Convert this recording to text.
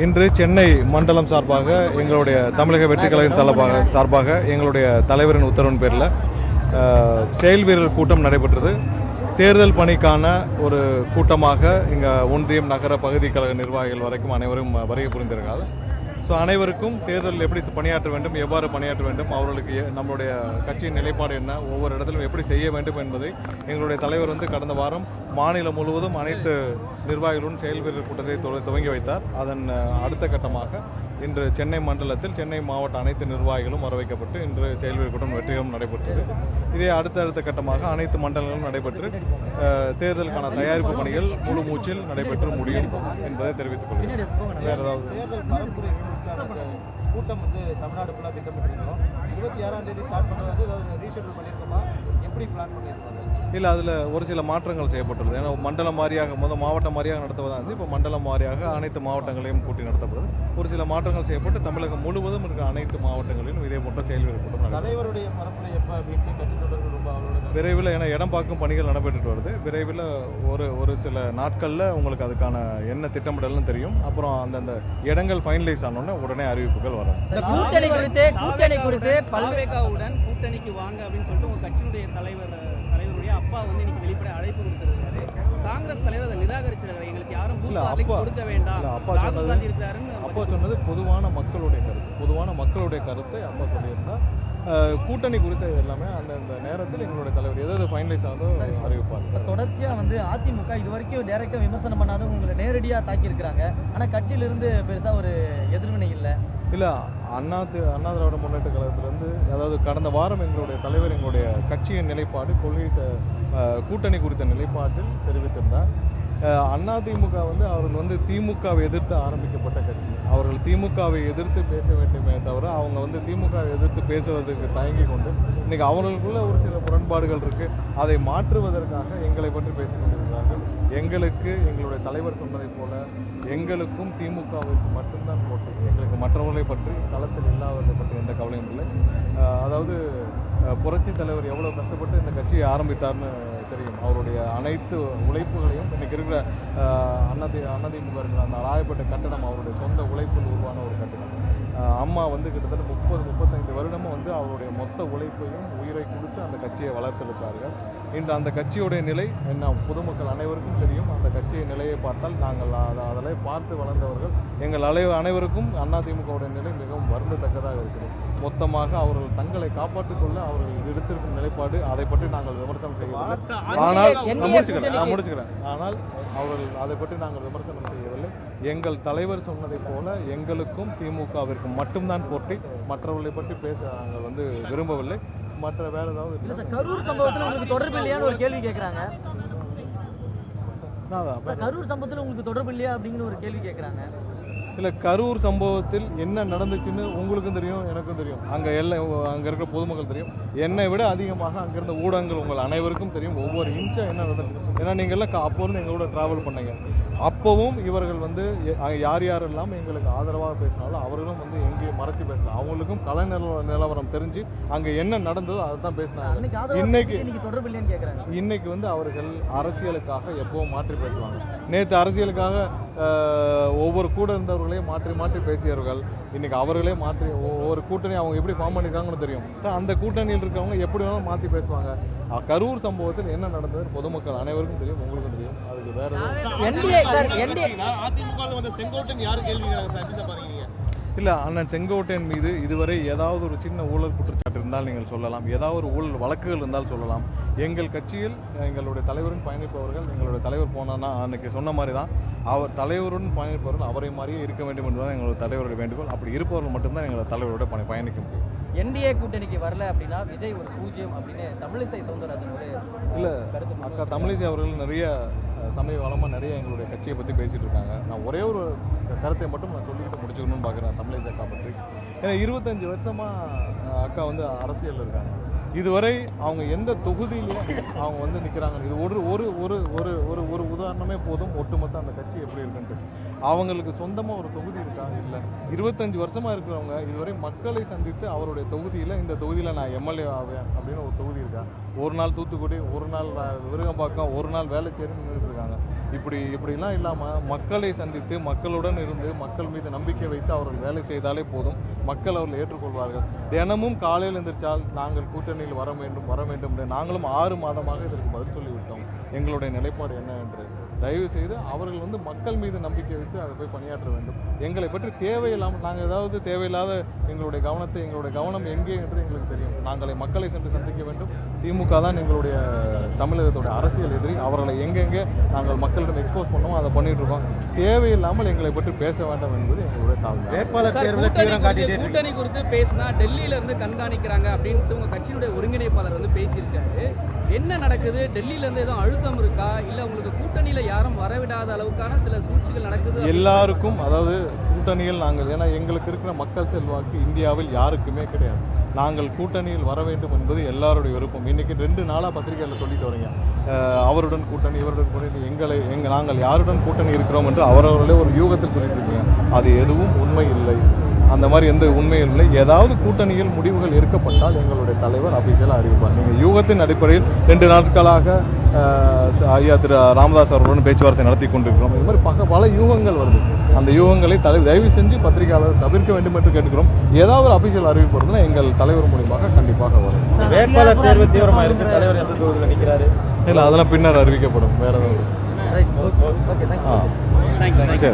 இன்று சென்னை மண்டலம் சார்பாக எங்களுடைய தமிழக வெற்றி கழகம் சார்பாக எங்களுடைய தலைவரின் உத்தரவின் பேரில் செயல் வீரர் கூட்டம் நடைபெற்றது. தேர்தல் பணிக்கான ஒரு கூட்டமாக இங்கே ஒன்றியம் நகர பகுதி கழக நிர்வாகிகள் வரைக்கும் அனைவரும் வருகை புரிந்திருக்காங்க. ஸோ அனைவருக்கும் தேர்தலில் எப்படி பணியாற்ற வேண்டும், எவ்வாறு பணியாற்ற வேண்டும், அவர்களுக்கு நம்மளுடைய கட்சியின் நிலைப்பாடு என்ன, ஒவ்வொரு இடத்திலும் எப்படி செய்ய வேண்டும் என்பதை எங்களுடைய தலைவர் கடந்த வாரம் மாநிலம் முழுவதும் அனைத்து நிர்வாகிகளுடன் செயல் வீரர் கூட்டத்தை துவங்கி வைத்தார். அதன் அடுத்த கட்டமாக இன்று சென்னை மண்டலத்தில் சென்னை மாவட்ட அனைத்து நிர்வாகிகளும் வரவைக்கப்பட்டு இன்று செயல் வீரர் கூட்டம் வெற்றிகரம் நடைபெற்றது. இதே அடுத்த கட்டமாக அனைத்து மண்டலங்களும் நடைபெற்று தேர்தலுக்கான தயாரிப்பு பணிகள் முழு மூச்சில் நடைபெற்று முடியும் என்பதை தெரிவித்துக் கொள்கிறேன். வேறு ஏதாவது கூட்டம் தமிழ்நாடு ஃபுல்லாக திட்டமிட்டிருக்கோம். 26ஆம் தேதி ஸ்டார்ட் பண்ணுறது ஏதாவது ரீஷெட்யூல் பண்ணியிருக்கோமா, எப்படி பிளான் பண்ணியிருக்கோம்? இல்லை, அதில் ஒரு சில மாற்றங்கள் செய்யப்பட்டுள்ளது. ஏன்னா மண்டலம் வாரியாக மாவட்டம் வாரியாக நடத்துவதாக இருந்து இப்போ மண்டலம் வாரியாக அனைத்து மாவட்டங்களையும் கூட்டி நடத்தப்படுது. ஒரு சில மாற்றங்கள் செய்யப்பட்டு தமிழகம் முழுவதும் இருக்க அனைத்து மாவட்டங்களிலும் இதே போன்ற செயல் வீரர் கூட்டம் தலைவருடைய பரப்புரை எப்போ வீட்டு கட்சி தொடர்கள் ரொம்ப விரைவில், ஏன்னா இடம் பார்க்கும் பணிகள் நடைபெற்றுட்டு வருது. விரைவில் ஒரு சில நாட்களில் உங்களுக்கு அதுக்கான என்ன திட்டமிடல்னு தெரியும். அப்புறம் அந்தந்த இடங்கள் ஃபைனலைஸ் ஆனோடனே உடனே அறிவிப்புகள் வரும். கூட்டணி குறித்து பல்வேகாவுடன் கூட்டணிக்கு வாங்க அப்படின்னு சொல்லிட்டு உங்க கட்சியினுடைய தலைவருடைய அப்பா இன்னைக்கு வெளிப்படை அழைப்பு கொடுத்திருக்காரு. காங்கிரஸ் தலைவர் அதை நிராகரிச்சிருக்காரு. எங்களுக்கு யாரும் கொடுக்க வேண்டாம், அப்பா சொன்னது பொதுவான மக்களுடைய கருத்தை அப்பா சொல்லியிருந்தா. கூட்டணி குறித்த எல்லாமே அந்த நேரத்தில் எங்களுடைய தலைவர் எதாவது ஃபைனலைஸ் ஆனதோ அறிவிப்பாங்க. தொடர்ச்சியாக அதிமுக இது வரைக்கும் டைரக்டா விமர்சனம் பண்ணாத உங்களை நேரடியாக தாக்கியிருக்கிறாங்க. ஆனால் கட்சியிலிருந்து பெருசாக ஒரு எதிர்வினை இல்லை. அண்ணா திராவிட முன்னேற்ற கழகத்திலிருந்து, அதாவது கடந்த வாரம் எங்களுடைய தலைவர் எங்களுடைய கட்சியின் நிலைப்பாடு, கொள்கை கூட்டணி குறித்த நிலைப்பாட்டில் தெரிவித்திருந்தார். அதிமுக அவர்கள் திமுகவை எதிர்த்து ஆரம்பிக்கப்பட்ட கட்சி. அவர்கள் திமுகவை எதிர்த்து பேச வேண்டுமே தவிர அவங்க திமுகவை எதிர்த்து பேசுவதற்கு தயங்கி கொண்டு இன்னைக்கு அவர்களுக்குள்ள ஒரு சில முரண்பாடுகள் இருக்கு. அதை மாற்றுவதற்காக எங்களை பற்றி பேசிக் கொண்டிருக்கிறார்கள். எங்களுடைய தலைவர் சொன்னதை போல எங்களுக்கும் திமுகவிற்கு மட்டும்தான் போட்டு, எங்களுக்கு மற்றவர்களை பற்றி களத்தில் இல்லாதவர்களை பற்றி எந்த கவலையும் இல்லை. அதாவது புரட்சி தலைவர் எவ்வளவு கஷ்டப்பட்டு இந்த கட்சியை ஆரம்பித்தார்னு தெரியும். அவருடைய அனைத்து உழைப்புகளையும் இன்னைக்கு இருக்கிற அதிமுக இருக்கிற அந்த ராயப்பேட்டை கட்டடம் அவருடைய சொந்த உழைப்பில் உருவான ஒரு கட்டடம். அம்மா கிட்டத்தட்ட 30-35 வருடமும் அவருடைய மொத்த உழைப்பையும் உயிரை கொடுத்து அந்த கட்சியை வளர்த்தெடுத்தார்கள். இன்று அந்த கட்சியுடைய நிலை என்ன பொதுமக்கள் அனைவருக்கும் தெரியும். அந்த கட்சியை நிலையை பார்த்தால் நாங்கள் அதில் பார்த்து வளர்ந்தவர்கள் எங்கள் அனைவருக்கும் அதிமுகவுடைய நிலை மிகவும் வருந்தத்தக்கதாக இருக்கிறது. மொத்தமாக அவர்கள் தங்களை காப்பாற்றிக் கொள்ள அவர்கள் எடுத்திருக்கும் நிலைப்பாடு, அதை பற்றி நாங்கள் விமர்சனம் செய்யவில்லை. ஆனால் முடிச்சுக்கிறேன். ஆனால் அவர்கள் அதை பற்றி நாங்கள் விமர்சனம் செய்யவில்லை. எங்கள் தலைவர் சொன்னதை போல எங்களுக்கும் திமுகவிற்கு மட்டும்தான் போட்டி, மற்றவர்களை பற்றி பேச நாங்கள் விரும்பவில்லை. மற்ற வேற ஏதாவது கரூர் சம்பவத்தில் உங்களுக்கு தொடர்பு இல்லையான்னு ஒரு கேள்வி கேட்குறாங்க. கரூர் சம்பவத்தில் உங்களுக்கு தொடர்பு இல்லையா அப்படிங்கிற ஒரு கேள்வி கேட்குறாங்க. இல்லை, கரூர் சம்பவத்தில் என்ன நடந்துச்சுன்னு உங்களுக்கும் தெரியும், எனக்கும் தெரியும், அங்கே இருக்கிற பொதுமக்கள் தெரியும். என்னை விட அதிகமாக அங்கிருந்த ஊடகங்கள் உங்கள் அனைவருக்கும் தெரியும் ஒவ்வொரு இன்ச்சும் என்ன நடந்துச்சு. ஏன்னா நீங்கள் எல்லாம் அப்போ இருந்து எங்களோட ட்ராவல் பண்ணீங்க. அப்போவும் இவர்கள் யாரெல்லாம் எங்களுக்கு ஆதரவாக பேசினாலும் அவர்களும் எங்கேயும் மறைச்சு பேசலாம். அவங்களுக்கும் கலை நிலவரம் தெரிஞ்சு அங்கே என்ன நடந்ததோ அதை தான் பேசினாங்க. இன்னைக்கு அவர்கள் அரசியலுக்காக எப்பவும் மாற்றி பேசுவாங்க. நேற்று அரசியலுக்காக ஒவ்வொரு கூட இருந்தவர்களையும் மாற்றி பேசியவர்கள் இன்னைக்கு அவர்களே மாற்றி ஒவ்வொரு கூட்டணி அவங்க எப்படி ஃபார்ம் பண்ணியிருக்காங்கன்னு தெரியும். அந்த கூட்டணியில் இருக்கவங்க எப்படி வேணாலும் மாற்றி பேசுவாங்க. கரூர் சம்பவத்தில் என்ன நடந்தது பொதுமக்கள் அனைவருக்கும் தெரியும், உங்களுக்கும் தெரியும். அதுக்கு வேற செங்கோட்டையன் யாரு கேள்வி பாருங்க. இல்லை, அண்ணன் செங்கோட்டையன் மீது இதுவரை ஏதாவது ஒரு சின்ன ஊழல் குற்றச்சாட்டு இருந்தால் நீங்கள் சொல்லலாம், ஏதாவது ஒரு ஊழல் வழக்குகள் இருந்தால் சொல்லலாம். எங்கள் கட்சியில் எங்களுடைய தலைவருடன் பயணிப்பவர்கள், எங்களுடைய தலைவர் போனான்னா அன்னைக்கு சொன்ன மாதிரி தான் அவர் தலைவருடன் பயணிப்பவர்கள் அவரை மாதிரியே இருக்க வேண்டும் என்பதுதான் எங்களுடைய தலைவருடைய வேண்டுகோள். அப்படி இருப்பவர்கள் மட்டும்தான் எங்களோட தலைவரோட பயணிக்க முடியும். என்டிஏ கூட்டணிக்கு வரல அப்படின்னா விஜய் ஒரு 0 அப்படின்னு தமிழிசை சவுந்தரராஜன் இல்லை, அக்கா தமிழிசை அவர்கள் நிறைய சமய வளமாக நிறைய எங்களுடைய கட்சியை பற்றி பேசிகிட்டு இருக்காங்க. நான் ஒரே ஒரு கருத்தை மட்டும் நான் சொல்லிக்கிட்டு முடிச்சுக்கணும்னு பார்க்குறேன் தமிழிசை அக்கா பற்றி. ஏன்னா 25 வருஷமாக அக்கா அரசியலில் இருக்காங்க. இதுவரை அவங்க எந்த தொகுதியிலையும் அவங்க வந்து நிற்கிறாங்க. இது ஒரு ஒரு ஒரு ஒரு ஒரு ஒரு உதாரணமே போதும் ஒட்டுமொத்த அந்த கட்சி எப்படி இருக்குன்ட்டு. அவங்களுக்கு சொந்தமாக ஒரு தொகுதி இருக்கா? இல்லை. 25 வருஷமாக இருக்கிறவங்க இதுவரை மக்களை சந்தித்து அவருடைய தொகுதியில் இந்த தொகுதியில் நான் எம்எல்ஏ ஆவேன் அப்படின்னு ஒரு தொகுதி இருக்கா? ஒரு நாள் தூத்துக்குடி, ஒரு நாள் விருகம்பாக்கம், ஒரு நாள் வேளச்சேரின்னு நின்றுருக்காங்க. இப்படிலாம் இல்லாமல் மக்களை சந்தித்து மக்களுடன் இருந்து மக்கள் மீது நம்பிக்கை வைத்து அவர்கள் வேலை செய்தாலே போதும். மக்கள் அவர்கள் ஏற்றுக்கொள்வார்கள். தினமும் காலையில் எந்திரிச்சால் நாங்கள் கூட்டணியில் வர வேண்டும் என்று நாங்களும் 6 மாதமாக இதற்கு பதில் சொல்லிவிட்டோம். எங்களுடைய நிலைப்பாடு என்ன என்று தயவு செய்து அவர்கள் வந்து மக்கள் மீது நம்பிக்கை வைத்து அதை போய் பணியாற்ற வேண்டும். எங்களை பற்றி தேவையில்லாமல் நாங்கள் ஏதாவது தேவையில்லாத எங்களுடைய கவனம் எங்கே என்று எங்களுக்கு தெரியும். நாங்களை மக்களை சென்று சந்திக்க வேண்டும். திமுக தான் எங்களுடைய தமிழகத்துடைய அரசியல் எதிரி. அவர்களை எங்கெங்கே நாங்கள் மக்களிடம் எக்ஸ்போஸ் பண்ணுவோம் அதை பண்ணிட்டு இருக்கோம். தேவையில்லாமல் எங்களை பற்றி பேச வேண்டாம் என்பது எங்களுடைய தாழ்வு. வேட்பாளர் தேர்வில் தீவிரம் காட்டிட்டே கூட்டணி குறித்து பேசினா டெல்லியில இருந்து கண்காணிக்கிறாங்க அப்படின்ட்டு உங்க கட்சியினுடைய ஒருங்கிணைப்பாளர் வந்து பேசியிருக்காரு. என்ன நடக்குது? டெல்லியில இருந்து ஏதோ அழுத்தம் இருக்கா? இல்ல உங்களுக்கு கூட்டணியில யாரும் வரவிடாத அளவுக்கான சில சூழ்ச்சிகள் நடக்குது? எல்லாருக்கும், அதாவது கூட்டணியில் நாங்கள், ஏன்னா எங்களுக்கு இருக்கிற மக்கள் செல்வாக்கு இந்தியாவில் யாருக்குமே கிடையாது. நாங்கள் கூட்டணியில் வர வேண்டும் என்பது எல்லாருடைய விருப்பம். இன்னைக்கு 2 நாளாக பத்திரிகையில் சொல்லிட்டு வரீங்க, அவருடன் கூட்டணி இவருடன் கூட்டணி, நாங்கள் யாருடன் கூட்டணி இருக்கிறோம் என்று அவரவர்களே ஒரு யூகத்தில் சொல்லிட்டு இருக்கீங்க. அது எதுவும் உண்மை இல்லை. அந்த மாதிரி எந்த உண்மையும் இல்லை. ஏதாவது கூட்டணியில் முடிவுகள் எடுக்கப்பட்டால் எங்களுடைய தலைவர் அபிஷியலாக அறிவிப்பார். நீங்கள் யூகத்தின் அடிப்படையில் 2 நாட்களாக ஐயா திரு ராமதாஸ் அவர்களுடன் பேச்சுவார்த்தை நடத்தி கொண்டிருக்கிறோம். இது மாதிரி பல யூகங்கள் வருது. அந்த யூகங்களை தயவு செஞ்சு பத்திரிகையாளர் தவிர்க்க வேண்டும் என்று கேட்டுக்கிறோம். ஏதாவது ஒரு அபிஷியல் அறிவிப்பு வருதுன்னா எங்கள் தலைவர் மூலியமாக கண்டிப்பாக வரும். வேட்பாளர் தேர்வு தீவிரமாக இருக்கு. தலைவர் எந்த தொகுதியில் நிற்கிறாரு? இல்லை, அதெல்லாம் பின்னர் அறிவிக்கப்படும். வேற ஏதாவது. தேங்க்யூ.